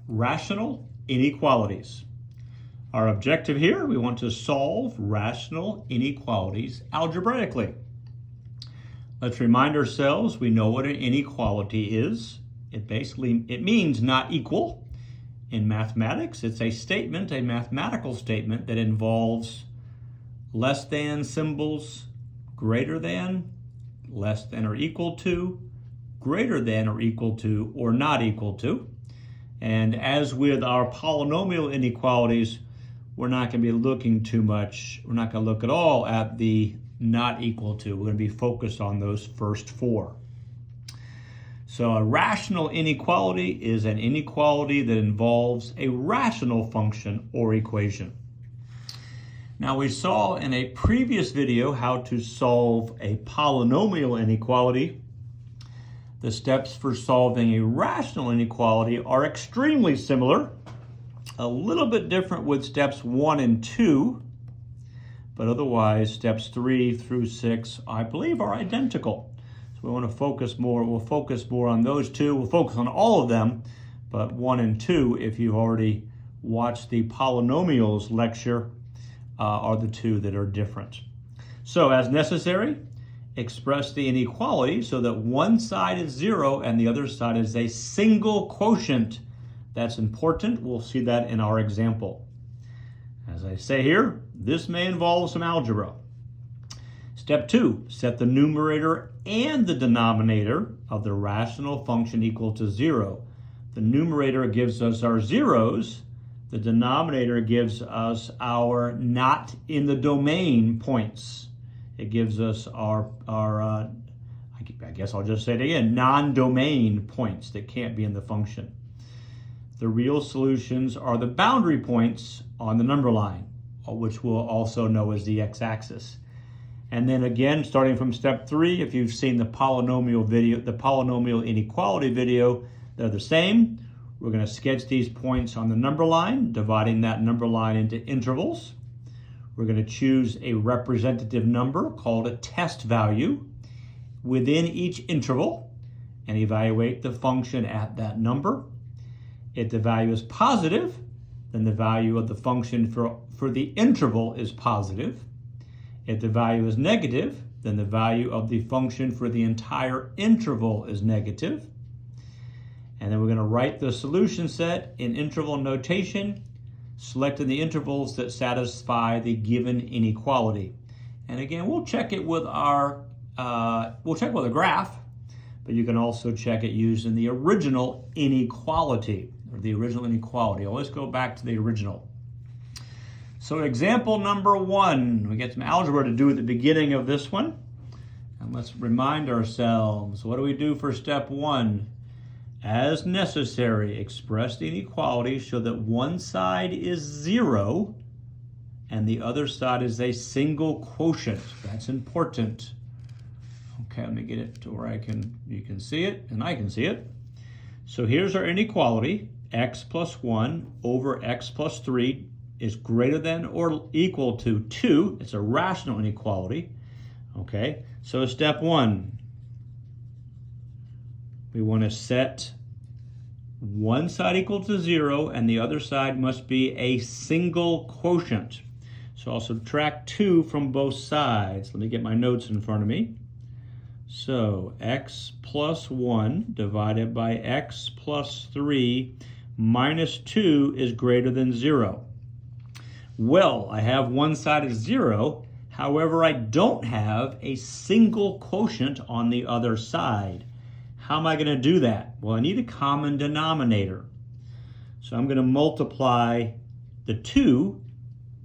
rational inequalities. Our objective here, we want to solve rational inequalities algebraically. Let's remind ourselves we know what an inequality is. It means not equal. In mathematics, it's a statement, a mathematical statement that involves less than symbols, greater than, less than or equal to, greater than or equal to, or not equal to. And as with our polynomial inequalities, we're not going to be looking too much, we're not going to look at all at the not equal to. We're going to be focused on those first four. So a rational inequality is an inequality that involves a rational function or equation. Now we saw in a previous video how to solve a polynomial inequality. The steps for solving a rational inequality are extremely similar, a little bit different with steps 1 and 2, but otherwise steps 3 through 6, I believe, are identical. So we want to focus more, we'll focus more on those two. We'll focus on all of them, but 1 and 2, if you've already watched the polynomials lecture, are the two that are different. So as necessary, express the inequality so that one side is 0 and the other side is a single quotient. That's important. We'll see that in our example. As I say here, this may involve some algebra. Step 2, set the numerator and the denominator of the rational function equal to 0. The numerator gives us our zeros. The denominator gives us our not in the domain points. It gives us our I guess I'll just say it again, non-domain points that can't be in the function. The real solutions are the boundary points on the number line, which we'll also know as the x-axis. And then again, starting from step 3, if you've seen the polynomial video, the polynomial inequality video, they're the same. We're going to sketch these points on the number line, dividing that number line into intervals. We're going to choose a representative number called a test value within each interval and evaluate the function at that number. If the value is positive, then the value of the function for the interval is positive. If the value is negative, then the value of the function for the entire interval is negative. And then we're going to write the solution set in interval notation, selecting the intervals that satisfy the given inequality. And again, we'll check it with a graph, but you can also check it using the original inequality, or the original inequality. Always go back to the original. So example number 1, we get some algebra to do at the beginning of this one. And let's remind ourselves, what do we do for step 1? As necessary, express the inequality so that one side is 0 and the other side is a single quotient. That's important. Okay, let me get it to where you can see it and I can see it. So here's our inequality. X plus 1 over x plus 3 is greater than or equal to 2. It's a rational inequality. Okay, so step 1. We want to set one side equal to 0 and the other side must be a single quotient. So I'll subtract 2 from both sides. Let me get my notes in front of me. So x plus 1 divided by x plus 3 minus 2 is greater than 0. Well, I have one side as 0. However, I don't have a single quotient on the other side. How am I going to do that? Well, I need a common denominator. So I'm going to multiply the 2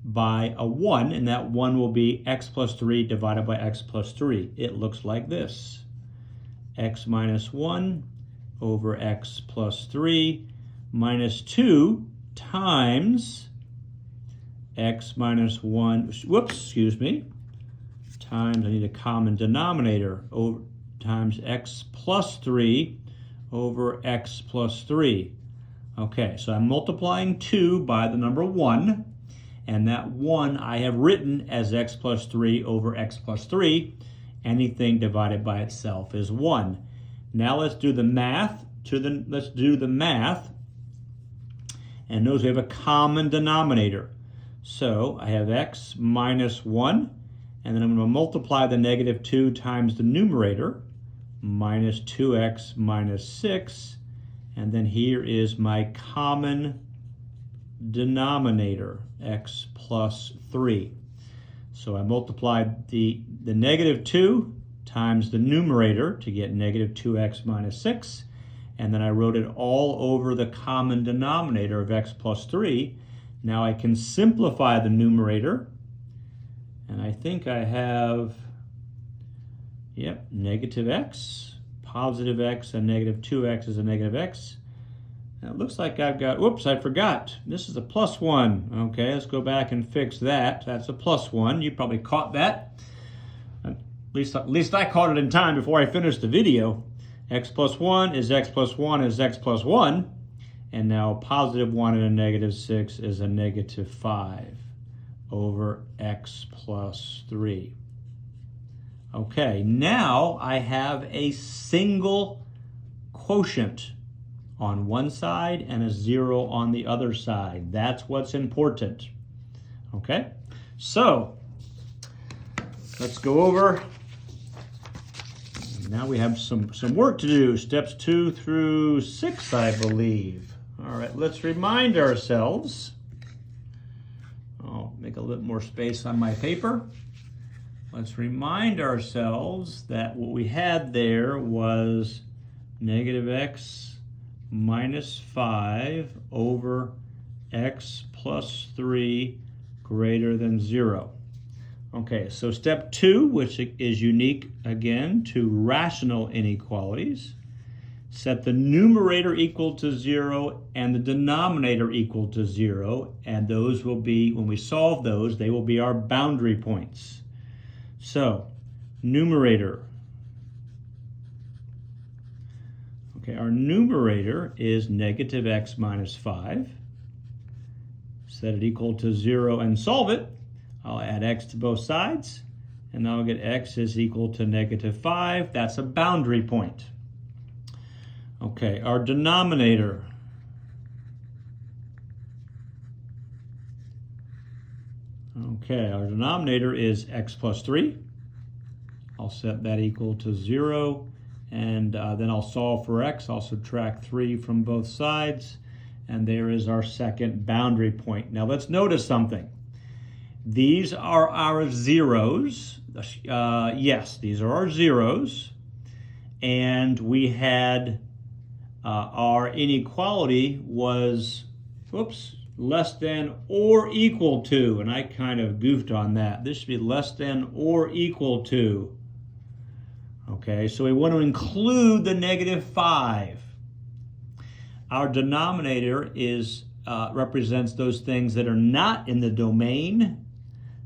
by a 1, and that 1 will be x plus 3 divided by x plus 3. It looks like this. X minus 1 over x plus 3 minus 2 times x minus 1, times, I need a common denominator, over times x plus 3 over x plus 3. Okay, so I'm multiplying 2 by the number 1, and that 1 I have written as x plus 3 over x plus 3. Anything divided by itself is 1. Now let's do the math and notice we have a common denominator. So I have x minus 1, and then I'm going to multiply the negative 2 times the numerator, minus 2x minus 6, and then here is my common denominator, x plus 3. So I multiplied the negative 2 times the numerator to get negative 2x minus 6, and then I wrote it all over the common denominator of x plus 3. Now I can simplify the numerator, and I think I have, negative x, positive x, and negative 2x is a negative x. Now it looks like I've got, whoops, I forgot. This is a plus 1. Okay, let's go back and fix that. That's a plus 1. You probably caught that. At least I caught it in time before I finished the video. X plus 1 is x plus 1 is x plus 1. And now positive 1 and a negative 6 is a negative 5 over x plus 3. Okay, now I have a single quotient on one side and a 0 on the other side. That's what's important. Okay, so let's go over. Now we have some work to do. Steps 2 through 6, I believe. All right, let's remind ourselves. I'll make a little more space on my paper. Let's remind ourselves that what we had there was negative x minus 5 over x plus 3 greater than 0. Okay, so step 2, which is unique again to rational inequalities, set the numerator equal to 0 and the denominator equal to 0, and those will be, when we solve those, they will be our boundary points. So, numerator. Okay, our numerator is negative x minus 5. Set it equal to 0 and solve it. I'll add x to both sides, and I'll get x is equal to negative 5. That's a boundary point. Okay, our denominator. Okay, our denominator is x plus 3. I'll set that equal to 0, and then I'll solve for x. I'll subtract 3 from both sides, and there is our second boundary point. Now let's notice something. These are our zeros. Yes, these are our zeros. And we had our inequality was, less than or equal to. And I kind of goofed on that. This should be less than or equal to. Okay, so we want to include the negative 5. Our denominator is represents those things that are not in the domain.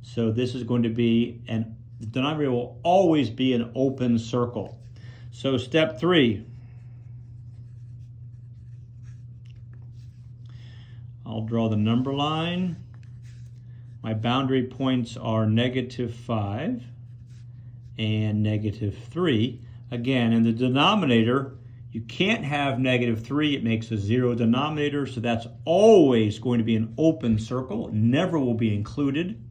So this is going to be, the denominator will always be an open circle. So step 3. I'll draw the number line. My boundary points are negative 5 and negative 3. Again, in the denominator, you can't have negative 3. It makes a 0 denominator, so that's always going to be an open circle. It never will be included.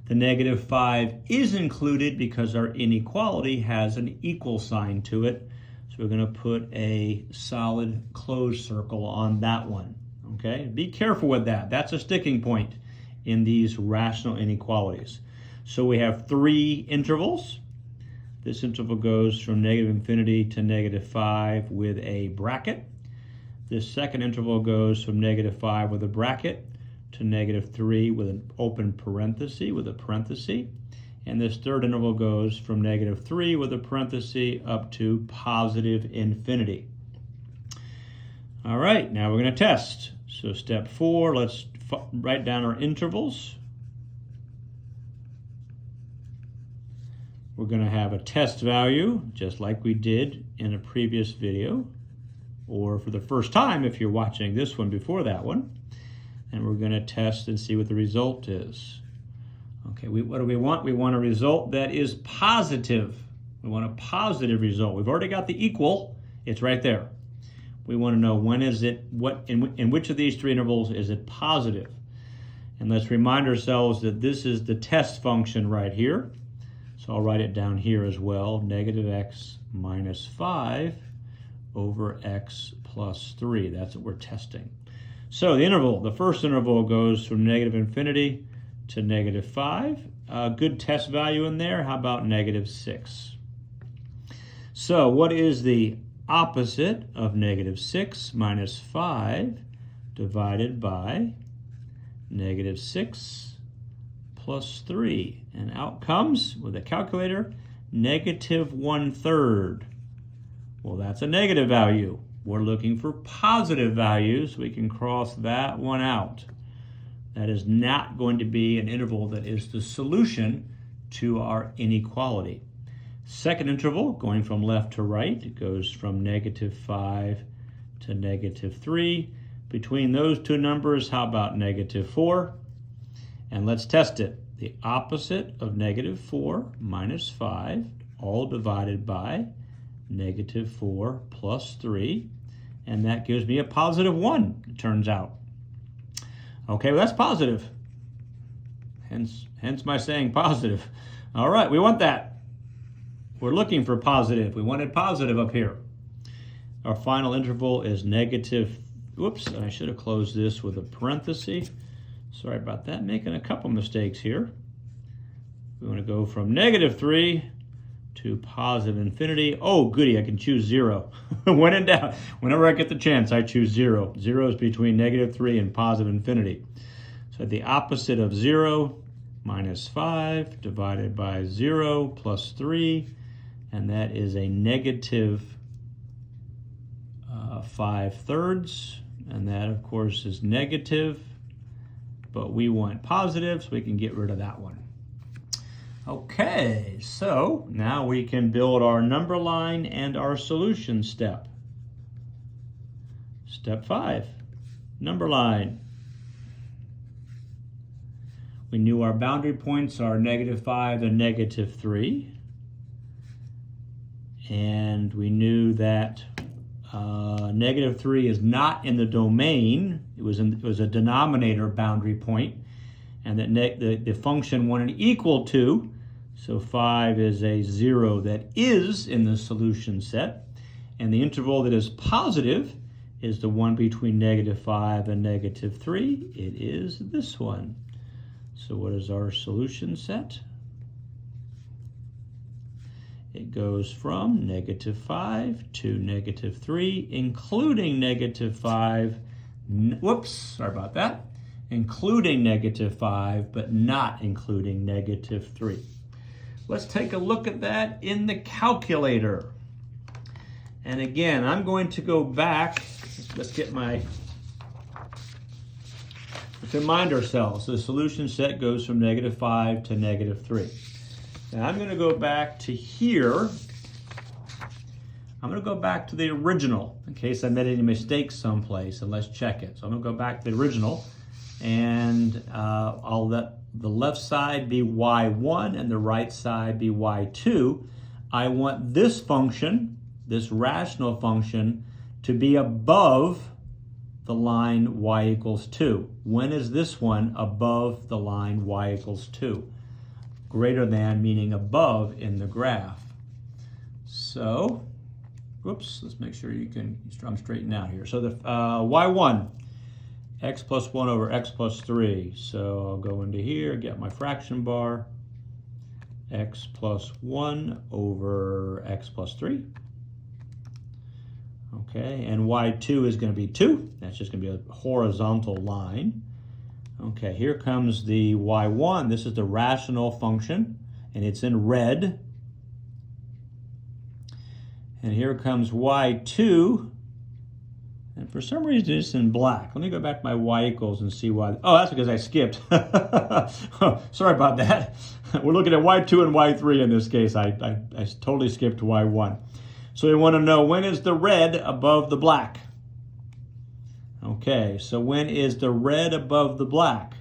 The negative 5 is included because our inequality has an equal sign to it. So we're going to put a solid closed circle on that one. Okay, be careful with that. That's a sticking point in these rational inequalities. So we have 3 intervals. This interval goes from negative infinity to negative 5 with a bracket. This second interval goes from negative 5 with a bracket to negative 3 with an open parenthesis with a parenthesis. And this third interval goes from negative 3 with a parenthesis up to positive infinity. All right, now we're going to test. So step 4, let's write down our intervals. We're going to have a test value, just like we did in a previous video, or for the first time if you're watching this one before that one. And we're going to test and see what the result is. Okay, what do we want? We want a result that is positive. We want a positive result. We've already got the equal. It's right there. We want to know when is it, in which of these three intervals is it positive? And let's remind ourselves that this is the test function right here. So I'll write it down here as well, negative x minus 5 over x plus 3. That's what we're testing. So the first interval goes from negative infinity to negative 5. Good test value in there. How about negative 6? So what is the opposite of negative 6 minus 5 divided by negative 6 plus 3? And out comes, with a calculator, negative 1/3. Well, that's a negative value. We're looking for positive values. We can cross that one out. That is not going to be an interval that is the solution to our inequality. Second interval, going from left to right, it goes from negative 5 to negative 3. Between those two numbers, how about negative 4? And let's test it. The opposite of negative 4 minus 5, all divided by negative 4 plus 3. And that gives me a positive 1, it turns out. Okay, well, that's positive. Hence my saying positive. All right, we want that. We're looking for positive. We wanted positive up here. Our final interval is negative, whoops, I should have closed this with a parenthesis. Sorry about that, making a couple mistakes here. We want to go from negative 3 to positive infinity. Oh, goody, I can choose 0. When in doubt, whenever I get the chance, I choose 0. 0 is between negative 3 and positive infinity. So the opposite of 0, minus 5, divided by 0 plus 3, and that is a negative 5/3. And that, of course, is negative, but we want positive, so we can get rid of that one. Okay, so now we can build our number line and our solution step. Step 5, number line. We knew our boundary points are negative 5 and negative 3. And we knew that negative 3 is not in the domain. It was a denominator boundary point. And that the function wanted equal to, so 5 is a 0 that is in the solution set. And the interval that is positive is the one between negative 5 and negative 3. It is this one. So what is our solution set? It goes from negative 5 to negative 3, including negative 5. Whoops, sorry about that. Including negative 5, but not including negative 3. Let's take a look at that in the calculator. And again, I'm going to go back. Let's remind ourselves, the solution set goes from negative 5 to negative 3. Now I'm going to go back to here. I'm going to go back to the original in case I made any mistakes someplace, and let's check it. So I'm going to go back to the original, and I'll let the left side be y1 and the right side be y2. I want this function, this rational function, to be above the line y equals 2. When is this one above the line y equals 2? Greater than meaning above in the graph. So, whoops, let's make sure I'm straightened out here. So the y1, x plus 1 over x plus 3. So I'll go into here, get my fraction bar, x plus 1 over x plus 3. Okay, and y2 is going to be 2. That's just going to be a horizontal line. Okay, here comes the y1. This is the rational function, and it's in red. And here comes y2. And for some reason, it's in black. Let me go back to my y equals and see why. Oh, that's because I skipped. Sorry about that. We're looking at y2 and y3 in this case. I totally skipped y1. So we want to know, when is the red above the black? Okay, so when is the red above the black?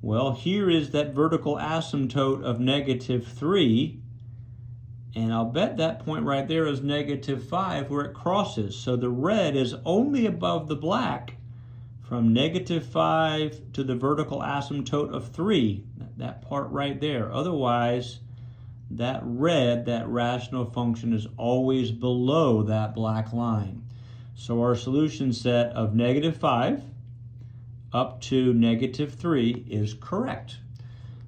Well, here is that vertical asymptote of negative 3. And I'll bet that point right there is -5 where it crosses. So the red is only above the black from -5 to the vertical asymptote of 3, that part right there. Otherwise, that red, that rational function, is always below that black line. So our solution set of -5 up to -3 is correct.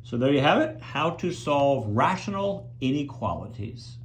So there you have it, how to solve rational inequalities.